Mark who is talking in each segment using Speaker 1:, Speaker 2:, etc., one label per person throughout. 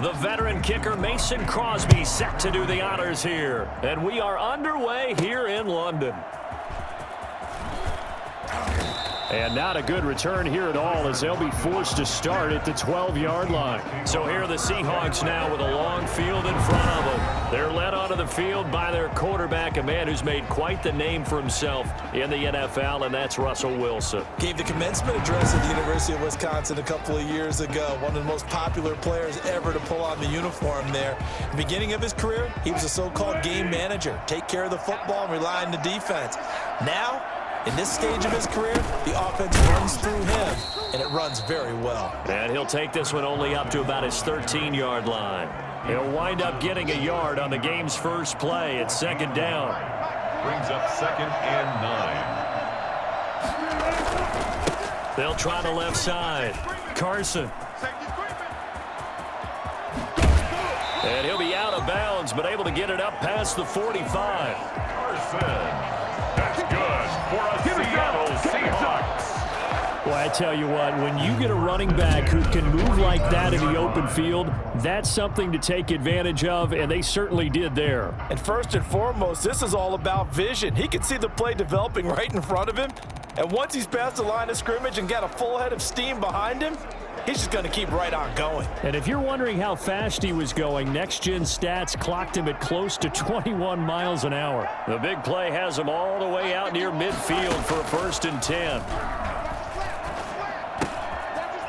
Speaker 1: The veteran kicker Mason Crosby set to do the honors here. And we are underway here in London. And not a good return here at all, as they'll be forced to start at the 12-yard line. So here are the Seahawks now with a long field in front of them. They're led onto the field by their quarterback, a man who's made quite the name for himself in the NFL, and that's Russell Wilson.
Speaker 2: Gave the commencement address at the University of Wisconsin a couple of years ago. One of the most popular players ever to pull on the uniform there. The beginning of his career, he was a so-called game manager. Take care of the football and rely on the defense. Now, in this stage of his career, the offense runs through him, and it runs very well.
Speaker 1: And he'll take this one only up to about his 13-yard line. He'll wind up getting a yard on the game's first play. It's second down.
Speaker 3: Brings up 2nd and 9.
Speaker 1: They'll try the left side. Carson. And he'll be out of bounds, but able to get it up past the 45.
Speaker 3: Carson. That's good for a Seattle Seahawks.
Speaker 1: Well, I tell you what, when you get a running back who can move like that in the open field, that's something to take advantage of, and they certainly did there.
Speaker 2: And first and foremost, this is all about vision. He can see the play developing right in front of him, and once he's past the line of scrimmage and got a full head of steam behind him, he's just going to keep right on going.
Speaker 1: And if you're wondering how fast he was going, next-gen stats clocked him at close to 21 miles an hour. The big play has him all the way out near midfield for a 1st and 10.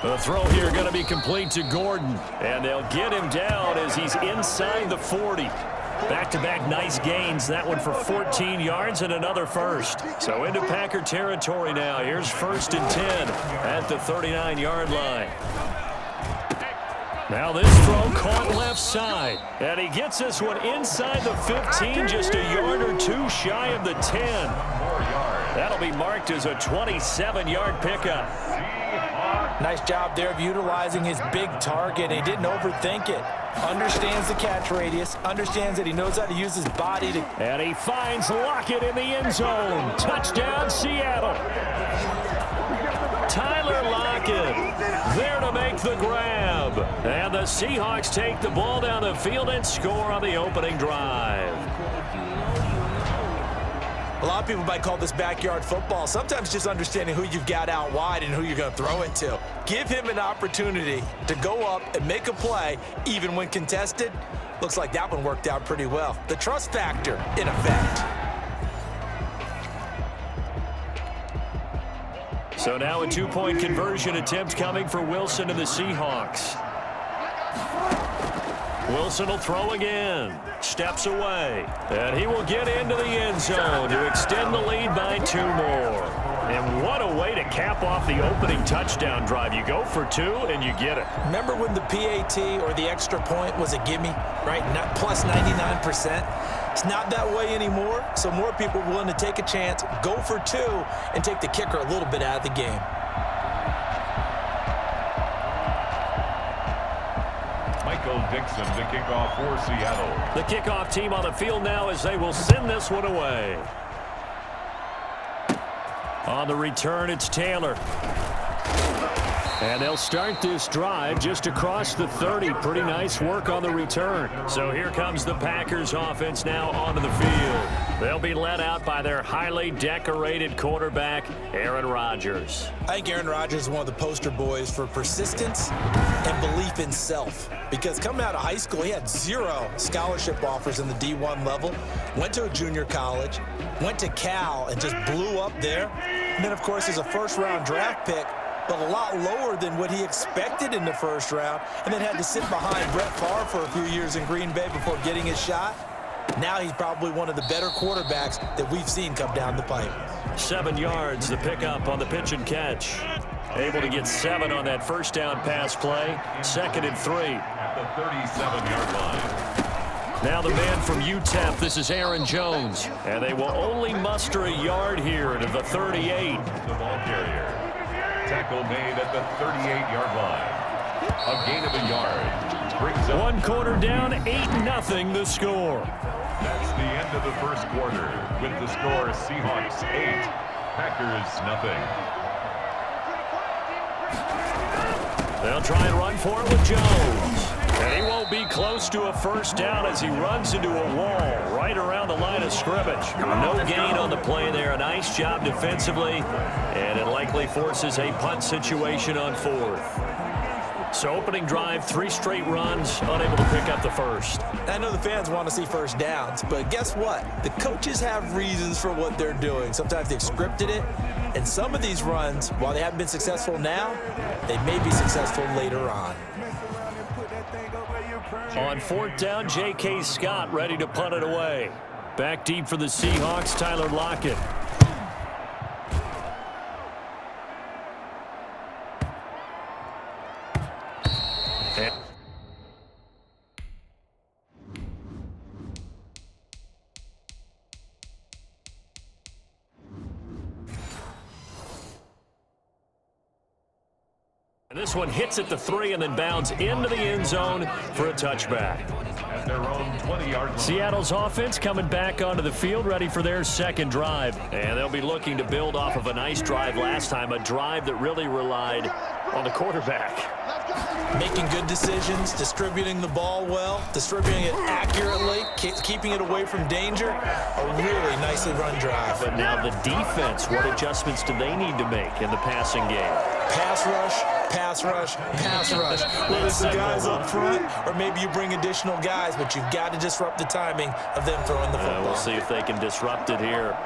Speaker 1: The throw here going to be complete to Gordon. And they'll get him down as he's inside the 40. Back-to-back nice gains. That one for 14 yards and another first. So into Packer territory now. Here's 1st and 10 at the 39-yard line. Now this throw caught left side. And he gets this one inside the 15, just a yard or two shy of the 10. That'll be marked as a 27-yard pickup.
Speaker 2: Nice job there of utilizing his big target. He didn't overthink it. Understands the catch radius. Understands that he knows how to use his body to...
Speaker 1: And he finds Lockett in the end zone. Touchdown, Seattle. Tyler Lockett there to make the grab. And the Seahawks take the ball down the field and score on the opening drive.
Speaker 2: A lot of people might call this backyard football. Sometimes just understanding who you've got out wide and who you're going to throw it to. Give him an opportunity to go up and make a play, even when contested. Looks like that one worked out pretty well. The trust factor in effect.
Speaker 1: So now a 2-point conversion attempt coming for Wilson and the Seahawks. Wilson will throw again. Steps away. And he will get into the end zone to extend the lead by 2 more. And what a way to cap off the opening touchdown drive. You go for 2 and you get it.
Speaker 2: Remember when the PAT or the extra point was a gimme, right? Not plus 99%. It's not that way anymore, so more people are willing to take a chance, go for 2, and take the kicker a little bit out of the game.
Speaker 3: Dixon to kick off for Seattle.
Speaker 1: The kickoff team on the field now as they will send this one away. On the return, it's Taylor. And they'll start this drive just across the 30. Pretty nice work on the return. So here comes the Packers offense now onto the field. They'll be led out by their highly decorated quarterback, Aaron Rodgers.
Speaker 2: I think Aaron Rodgers is one of the poster boys for persistence and belief in self. Because coming out of high school, he had 0 scholarship offers in the D1 level. Went to a junior college, went to Cal, and just blew up there. And then, of course, he's a first-round draft pick, but a lot lower than what he expected in the first round, and then had to sit behind Brett Favre for a few years in Green Bay before getting his shot. Now he's probably one of the better quarterbacks that we've seen come down the pipe.
Speaker 1: 7 yards, the pickup on the pitch and catch. Able to get 7 on that first down pass play. 2nd and 3.
Speaker 3: At the 37-yard line.
Speaker 1: Now the man from UTEP, this is Aaron Jones. And they will only muster a yard here to the 38.
Speaker 3: The ball carrier. Tackle made at the 38-yard line. A gain of a yard. Brings up
Speaker 1: 1 quarter down, 8-0 the score.
Speaker 3: That's the end of the first quarter. With the score, Seahawks 8, Packers 0.
Speaker 1: They'll try and run for it with Jones. And he won't be close to a first down as he runs into a wall right around the line of scrimmage. No gain on the play there. A nice job defensively, and it likely forces a punt situation on fourth. So opening drive, 3 straight runs, unable to pick up the first.
Speaker 2: I know the fans want to see first downs, but guess what? The coaches have reasons for what they're doing. Sometimes they've scripted it, and some of these runs, while they haven't been successful now, they may be successful later on.
Speaker 1: On fourth down, J.K. Scott ready to punt it away. Back deep for the Seahawks, Tyler Lockett. And this one hits at the 3 and then bounds into the end zone for a touchback.
Speaker 3: At their own 20-yard line.
Speaker 1: Seattle's offense coming back onto the field, ready for their second drive. And they'll be looking to build off of a nice drive last time, a drive that really relied on the quarterback.
Speaker 2: Making good decisions, distributing the ball well, distributing it accurately, keeping it away from danger. A really nicely run drive.
Speaker 1: But now the defense, what adjustments do they need to make in the passing game?
Speaker 2: Pass rush, pass rush, pass rush. Whether it's the guys up front or maybe you bring additional guys, but you've got to disrupt the timing of them throwing the football.
Speaker 1: We'll see if they can disrupt it here.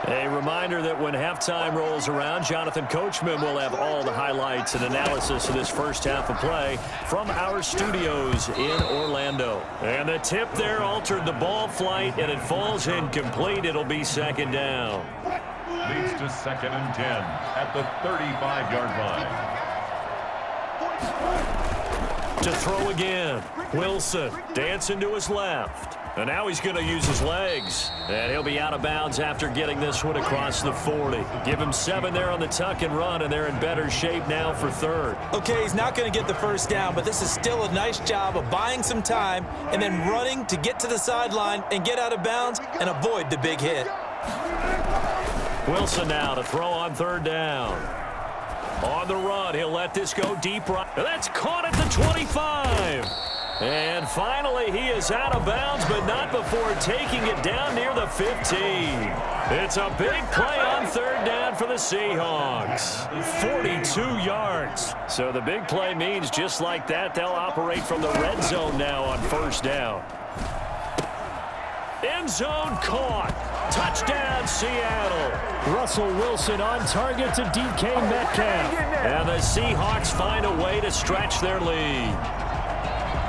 Speaker 1: A reminder that when halftime rolls around, Jonathan Coachman will have all the highlights and analysis of this first half of play from our studios in Orlando. And the tip there altered the ball flight, and it falls incomplete. It'll be second down.
Speaker 3: Leads to 2nd and 10 at the 35-yard line.
Speaker 1: To throw again. Wilson dancing to his left. And now he's going to use his legs. And he'll be out of bounds after getting this one across the 40. Give him 7 there on the tuck and run, and they're in better shape now for third.
Speaker 2: Okay, he's not going to get the first down, but this is still a nice job of buying some time and then running to get to the sideline and get out of bounds and avoid the big hit.
Speaker 1: Wilson now to throw on third down. On the run, he'll let this go deep right. That's caught at the 25. And finally, he is out of bounds, but not before taking it down near the 15. It's a big play on third down for the Seahawks. 42 yards. So the big play means just like that, they'll operate from the red zone now on first down. End zone caught. Touchdown, Seattle. Russell Wilson on target to DK Metcalf. And the Seahawks find a way to stretch their lead.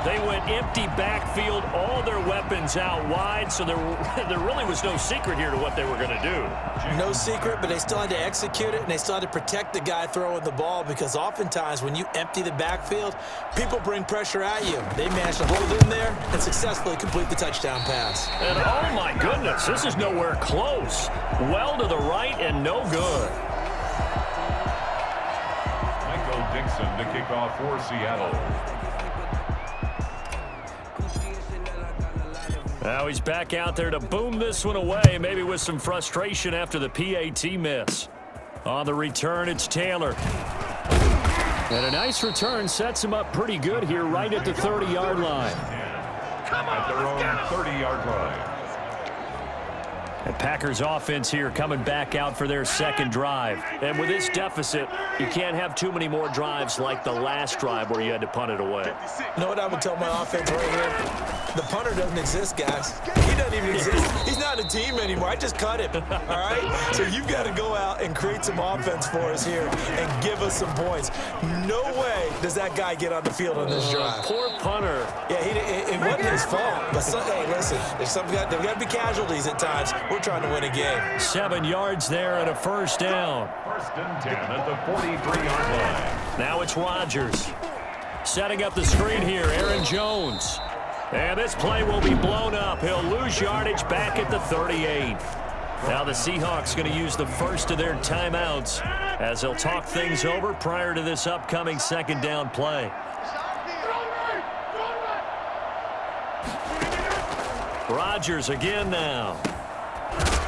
Speaker 1: They went empty backfield, all their weapons out wide, so there really was no secret here to what they were going to do.
Speaker 2: No secret, but they still had to execute it, and they still had to protect the guy throwing the ball, because oftentimes when you empty the backfield, people bring pressure at you. They managed to hold in there and successfully complete the touchdown pass.
Speaker 1: And oh my goodness, this is nowhere close. Well to the right and no good.
Speaker 3: Michael Dixon to kick off for Seattle.
Speaker 1: Now he's back out there to boom this one away, maybe with some frustration after the PAT miss. On the return, it's Taylor. And a nice return sets him up pretty good here right at the 30-yard line.
Speaker 3: At their own 30-yard line.
Speaker 1: And Packers offense here coming back out for their second drive. And with this deficit, you can't have too many more drives like the last drive where you had to punt it away.
Speaker 2: You know what I would tell my offense right here? The punter doesn't exist, guys. He doesn't even exist. He's not a team anymore. I just cut him, all right? So you've got to go out and create some offense for us here and give us some points. No way does that guy get on the field on this drive.
Speaker 1: Poor punter.
Speaker 2: Yeah, it wasn't his fault. But, hey, listen, there's got to be casualties at times. We're trying to win a game.
Speaker 1: 7 yards there and a first down.
Speaker 3: 1st and 10 at the 43-yard line.
Speaker 1: Now it's Rodgers. Setting up the screen here, Aaron Jones. And this play will be blown up. He'll lose yardage back at the 38. Now the Seahawks going to use the first of their timeouts as they'll talk things over prior to this upcoming second down play. Rodgers again now.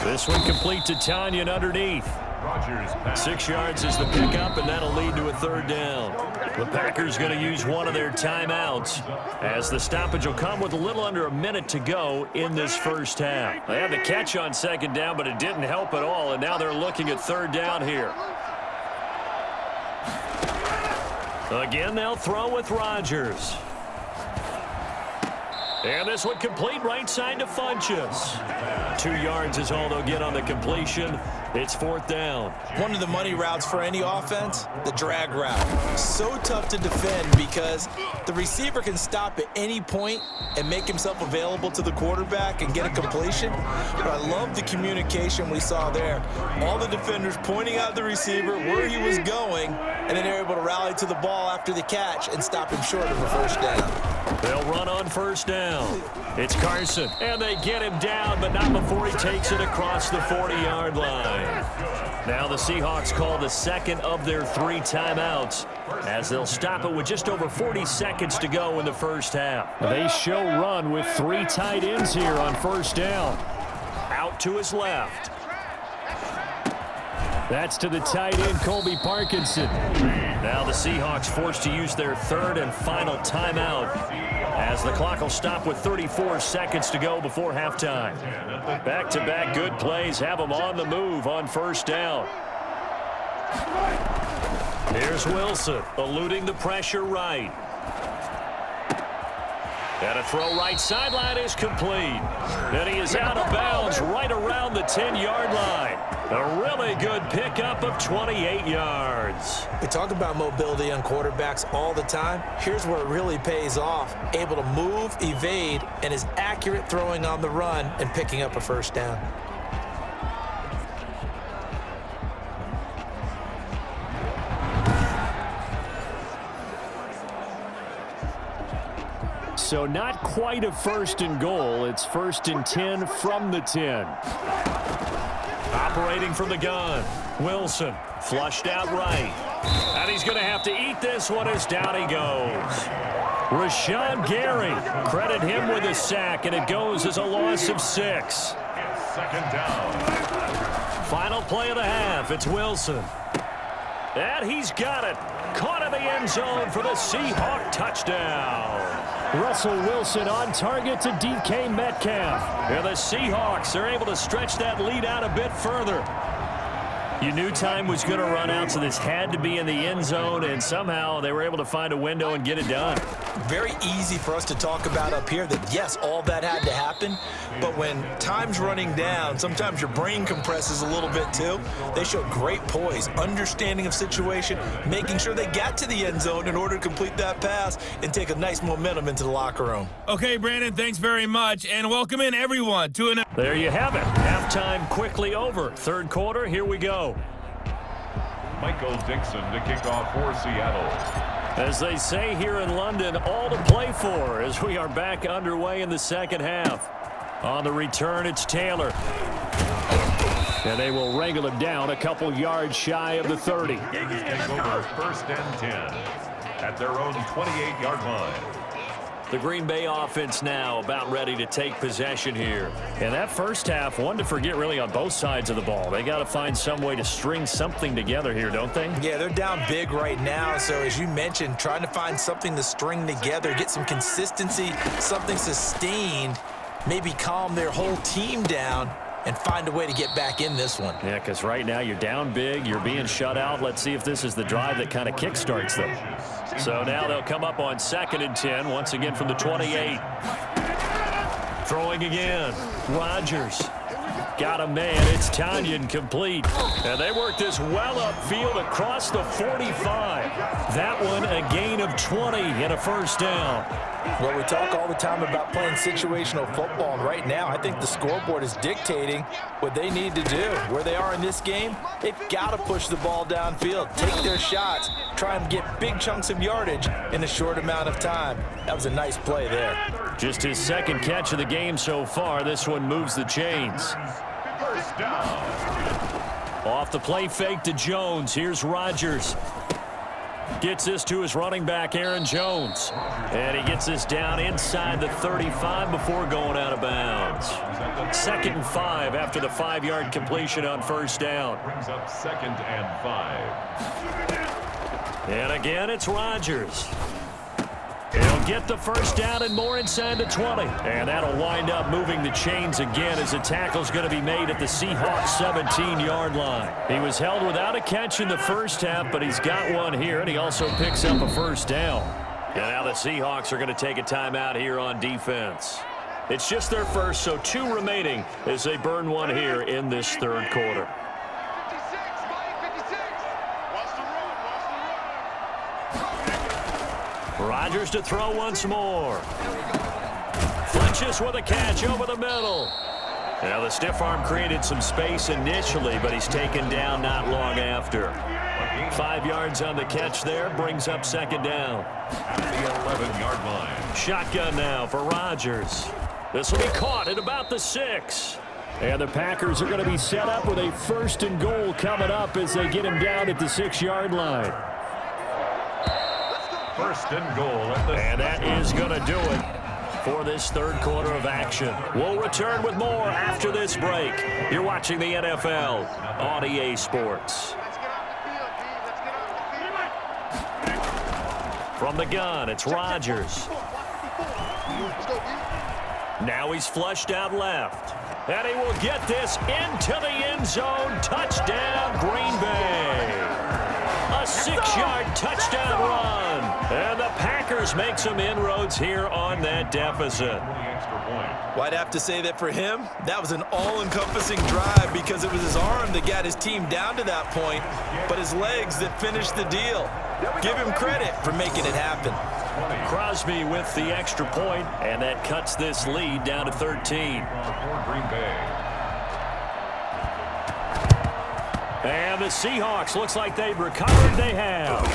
Speaker 1: This one complete to Tanyan underneath.
Speaker 3: Rodgers pass.
Speaker 1: 6 yards is the pickup, and that'll lead to a third down. The Packers going to use one of their timeouts as the stoppage will come with a little under a minute to go in this first half. They had the catch on second down, but it didn't help at all, and now they're looking at third down here. Again, they'll throw with Rodgers. And this one complete right side to Funchess. 2 yards is all they'll get on the completion. It's fourth down.
Speaker 2: One of the money routes for any offense, the drag route. So tough to defend because the receiver can stop at any point and make himself available to the quarterback and get a completion. But I love the communication we saw there. All the defenders pointing out the receiver where he was going, and then they're able to rally to the ball after the catch and stop him short of a first down.
Speaker 1: They'll run on first down. It's Carson, and they get him down, but not before he takes it across the 40-yard line. Now the Seahawks call the second of their 3 timeouts as they'll stop it with just over 40 seconds to go in the first half. They show run with 3 tight ends here on first down. Out to his left. That's to the tight end, Colby Parkinson. Now the Seahawks forced to use their 3rd and final timeout as the clock will stop with 34 seconds to go before halftime. Back-to-back good plays have them on the move on first down. Here's Wilson, eluding the pressure right. And a throw right sideline is complete. And he is out of bounds right around the 10-yard line. A really good pickup of 28 yards.
Speaker 2: We talk about mobility on quarterbacks all the time. Here's where it really pays off. Able to move, evade, and is accurate throwing on the run and picking up a first down.
Speaker 1: So not quite a 1st and goal. It's 1st and 10 from the 10. Operating from the gun. Wilson flushed out right. And he's going to have to eat this one as down he goes. Rashawn Gary, credit him with a sack, and it goes as a loss of 6.
Speaker 3: Second down.
Speaker 1: Final play of the half. It's Wilson. And he's got it. Caught in the end zone for the Seahawk touchdown. Russell Wilson on target to DK Metcalf. And the Seahawks are able to stretch that lead out a bit further. You knew time was going to run out, so this had to be in the end zone, and somehow they were able to find a window and get it done.
Speaker 2: Very easy for us to talk about up here that, yes, all that had to happen, but when time's running down, sometimes your brain compresses a little bit too. They showed great poise, understanding of situation, making sure they got to the end zone in order to complete that pass and take a nice momentum into the locker room.
Speaker 4: Okay, Brandon, thanks very much, and welcome in everyone to an...
Speaker 1: There you have it. Halftime quickly over. 3rd quarter, here we go.
Speaker 3: Michael Dixon to kick off for Seattle.
Speaker 1: As they say here in London, all to play for as we are back underway in the second half. On the return, it's Taylor. And they will wrangle him down a couple yards shy of the 30.
Speaker 3: Take over 1st and 10 at their own 28-yard line.
Speaker 1: The Green Bay offense now about ready to take possession here. And that first half, one to forget really on both sides of the ball. They got to find some way to string something together here, don't they?
Speaker 2: Yeah, they're down big right now. So as you mentioned, trying to find something to string together, get some consistency, something sustained, maybe calm their whole team down and find a way to get back in this one.
Speaker 1: Yeah, because right now you're down big, you're being shut out. Let's see if this is the drive that kind of kickstarts them. So now they'll come up on 2nd and 10, once again from the 28. Throwing again. Rodgers. Got a man. It's Tanyan complete. And they work this well upfield across the 45. That one a gain of 20 and a first down.
Speaker 2: Well, we talk all the time about playing situational football, and right now I think the scoreboard is dictating what they need to do. Where they are in this game, they've got to push the ball downfield, take their shots, try and get big chunks of yardage in a short amount of time. That was a nice play there.
Speaker 1: Just his 2nd catch of the game so far. This one moves the chains.
Speaker 3: First down.
Speaker 1: Off the play fake to Jones. Here's Rodgers. Gets this to his running back, Aaron Jones. And he gets this down inside the 35 before going out of bounds. 2nd and 5 after the 5-yard completion on first down.
Speaker 3: Brings up 2nd and 5.
Speaker 1: And again, it's Rodgers. He'll get the first down and more inside the 20. And that'll wind up moving the chains again as the tackle's going to be made at the Seahawks 17-yard line. He was held without a catch in the first half, but he's got one here, and he also picks up a first down. And now the Seahawks are going to take a timeout here on defense. It's just their first, so 2 remaining as they burn one here in this third quarter. Rodgers to throw once more. Flinches with a catch over the middle. Now the stiff arm created some space initially, but he's taken down not long after. 5 yards on the catch there, brings up 2nd down.
Speaker 3: At the 11-yard line.
Speaker 1: Shotgun now for Rodgers. This will be caught at about the 6. And the Packers are going to be set up with a 1st and goal coming up as they get him down at the 6-yard line.
Speaker 3: 1st and goal at the...
Speaker 1: And that is going to do it for this third quarter of action. We'll return with more after this break. You're watching the NFL on EA Sports. From the gun, it's Rodgers. Now he's flushed out left. And he will get this into the end zone. Touchdown, Green Bay. A 6-yard touchdown run. And the Packers make some inroads here on that deficit.
Speaker 2: Well, I'd have to say that for him, that was an all-encompassing drive because it was his arm that got his team down to that point, but his legs that finished the deal. Give him credit for making it happen.
Speaker 1: Crosby with the extra point, and that cuts this lead down to 13. And the Seahawks, looks like they've recovered. They have.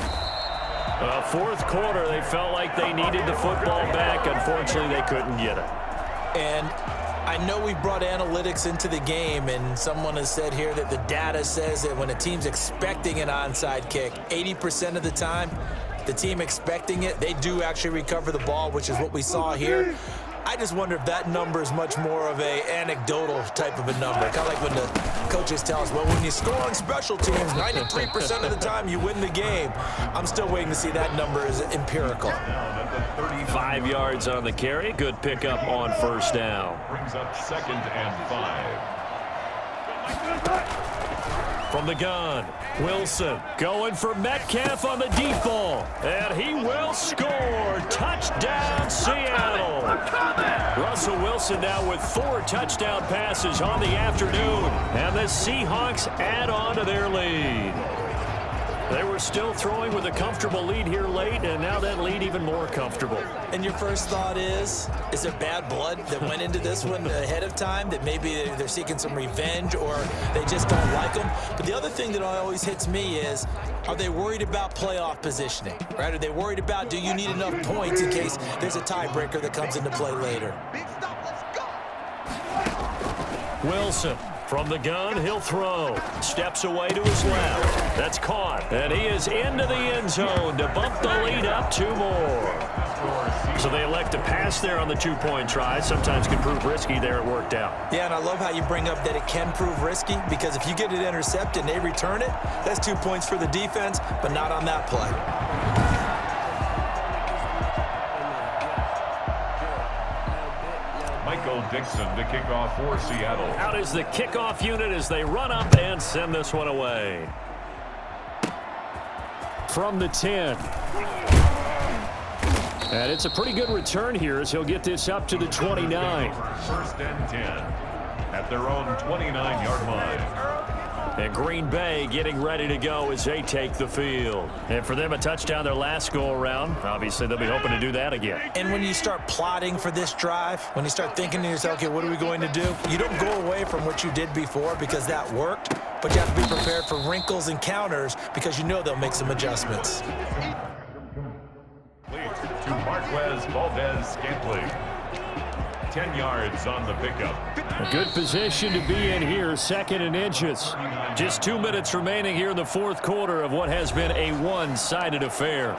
Speaker 1: Fourth quarter, they felt like they needed the football back. Unfortunately, they couldn't get it.
Speaker 2: And I know we brought analytics into the game, and someone has said here that the data says that when a team's expecting an onside kick, 80% of the time, the team expecting it, they do actually recover the ball, which is what we saw here. I just wonder if that number is much more of a anecdotal type of a number. Kind of like when the coaches tell us, well, when you score on special teams, 93% of the time you win the game. I'm still waiting to see that number is empirical.
Speaker 1: 5 yards on the carry. Good pickup on first down.
Speaker 3: Brings up 2nd and 5.
Speaker 1: From the gun, Wilson going for Metcalf on the deep ball. And he will score. Touchdown, Seattle. Russell Wilson now with 4 touchdown passes on the afternoon. And the Seahawks add on to their lead. They were still throwing with a comfortable lead here late, and now that lead even more comfortable.
Speaker 2: And your first thought is there bad blood that went into this one ahead of time, that maybe they're seeking some revenge or they just don't like them? But the other thing that always hits me is, are they worried about playoff positioning, right? Are they worried about, do you need enough points in case there's a tiebreaker that comes into play later?
Speaker 1: Wilson. From the gun, he'll throw. Steps away to his left. That's caught. And he is into the end zone to bump the lead up 2 more. So they elect to pass there on the 2-point try. Sometimes can prove risky. There it worked out.
Speaker 2: Yeah, and I love how you bring up that it can prove risky, because if you get it intercepted and they return it, that's 2 points for the defense, but not on that play.
Speaker 3: Dixon to kick off for Seattle.
Speaker 1: Out is the kickoff unit as they run up and send this one away. From the 10. And it's a pretty good return here as he'll get this up to the 29.
Speaker 3: 1st and 10 at their own 29-yard line.
Speaker 1: And Green Bay getting ready to go as they take the field. And for them, a touchdown their last go-around. Obviously, they'll be hoping to do that again.
Speaker 2: And when you start plotting for this drive, when you start thinking to yourself, okay, what are we going to do? You don't go away from what you did before because that worked, but you have to be prepared for wrinkles and counters because you know they'll make some adjustments.
Speaker 3: To Marquez Valdez-Scantling. 10 yards on the pickup.
Speaker 1: A good position to be in here, 2nd and inches. Just 2 minutes remaining here in the 4th quarter of what has been a one-sided affair.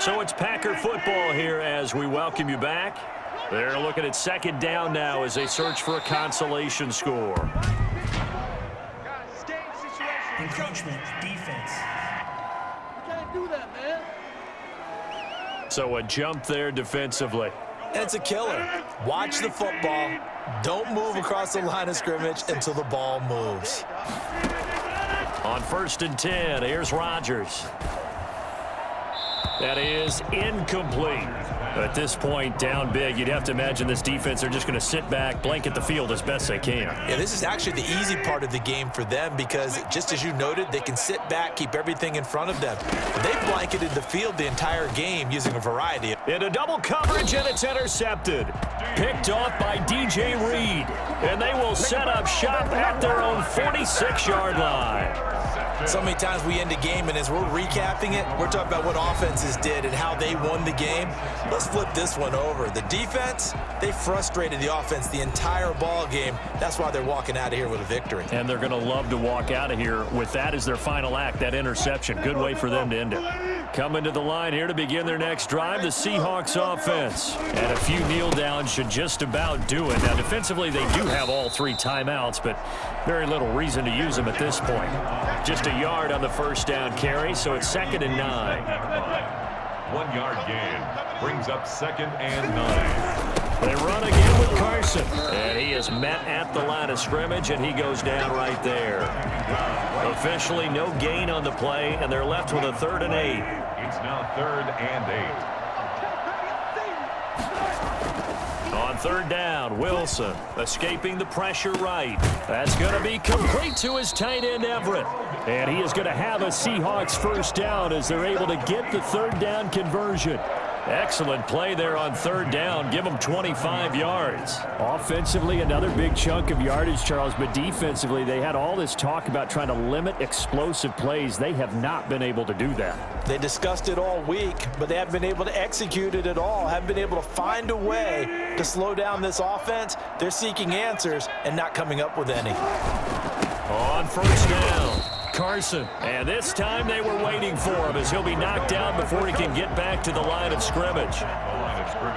Speaker 1: So it's Packer football here as we welcome you back. They're looking at 2nd down now as they search for a consolation score.
Speaker 5: Encroachment defense.
Speaker 6: You can't do that, man.
Speaker 1: So a jump there defensively.
Speaker 2: And it's a killer. Watch the football. Don't move across the line of scrimmage until the ball moves.
Speaker 1: On 1st and 10, here's Rodgers. That is incomplete. At this point, down big, you'd have to imagine this defense, they're just going to sit back, blanket the field as best they can.
Speaker 2: Yeah, this is actually the easy part of the game for them because, just as you noted, they can sit back, keep everything in front of them. They've blanketed the field the entire game using a variety.
Speaker 1: Into double coverage, and it's intercepted. Picked off by DJ Reed. And they will set up shop at their own 46-yard line.
Speaker 2: So many times we end a game, and as we're recapping it, we're talking about what offenses did and how they won the game. Let's flip this one over. The defense, they frustrated the offense the entire ball game. That's why they're walking out of here with a victory.
Speaker 1: And they're going to love to walk out of here with that as their final act, that interception. Good way for them to end it. Coming to the line here to begin their next drive, the Seahawks offense. And a few kneel downs should just about do it. Now, defensively, they do have all 3 timeouts, but very little reason to use them at this point. Just a yard on the 1st down carry, so it's 2nd and 9.
Speaker 3: 1 yard gain brings up 2nd and 9.
Speaker 1: They run again with Carson, and he is met at the line of scrimmage, and he goes down right there. Officially no gain on the play, and they're left with a 3rd and 8.
Speaker 3: It's now 3rd and 8.
Speaker 1: On 3rd down, Wilson escaping the pressure right. That's going to be complete to his tight end, Everett. And he is going to have a Seahawks 1st down as they're able to get the 3rd down conversion. Excellent play there on 3rd down. Give them 25 yards. Offensively, another big chunk of yardage, Charles, but defensively, they had all this talk about trying to limit explosive plays. They have not been able to do that.
Speaker 2: They discussed it all week, but they haven't been able to execute it at all. Haven't been able to find a way to slow down this offense. They're seeking answers and not coming up with any.
Speaker 1: On 1st down, Carson. And this time they were waiting for him as he'll be knocked down before he can get back to the line of scrimmage.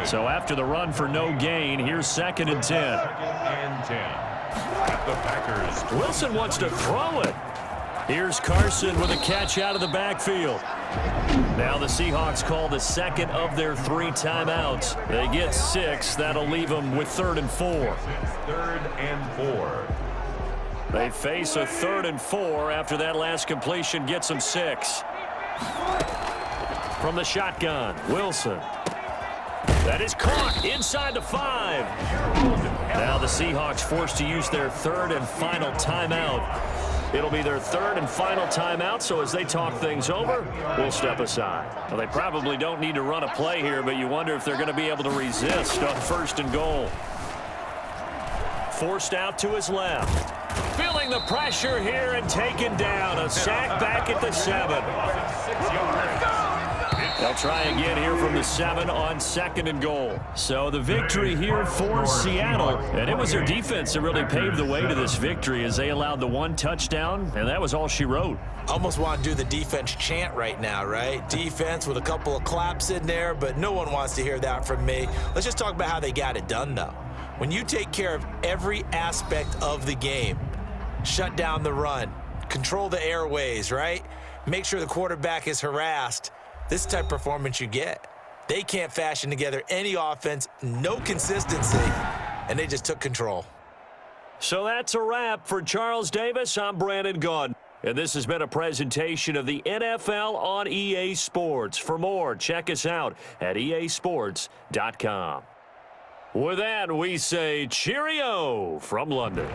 Speaker 1: So after the run for no gain, here's 2nd and 10.
Speaker 3: 2nd and 10. At the Packers.
Speaker 1: Wilson wants to throw it. Here's Carson with a catch out of the backfield. Now the Seahawks call the 2nd of their 3 timeouts. They get 6. That'll leave them with 3rd and 4.
Speaker 3: 3rd and 4.
Speaker 1: They face a 3rd and 4 after that last completion gets them 6. From the shotgun, Wilson. That is caught inside the 5. Now the Seahawks forced to use their 3rd and final timeout. It'll be their 3rd and final timeout, so as they talk things over, we'll step aside. Well, they probably don't need to run a play here, but you wonder if they're going to be able to resist on 1st and goal. Forced out to his left. Feeling the pressure here and taken down. A sack back at the 7. They'll try again here from the 7 on 2nd and goal. So the victory here for Seattle. And it was their defense that really paved the way to this victory as they allowed the 1 touchdown, and that was all she wrote.
Speaker 2: Almost want to do the defense chant right now, right? Defense with a couple of claps in there, but no one wants to hear that from me. Let's just talk about how they got it done, though. When you take care of every aspect of the game, shut down the run, control the airways, right? Make sure the quarterback is harassed. This type of performance you get. They can't fashion together any offense, no consistency, and they just took control.
Speaker 1: So that's a wrap for Charles Davis. I'm Brandon Gaudin. And this has been a presentation of the NFL on EA Sports. For more, check us out at easports.com. With that, we say cheerio from London.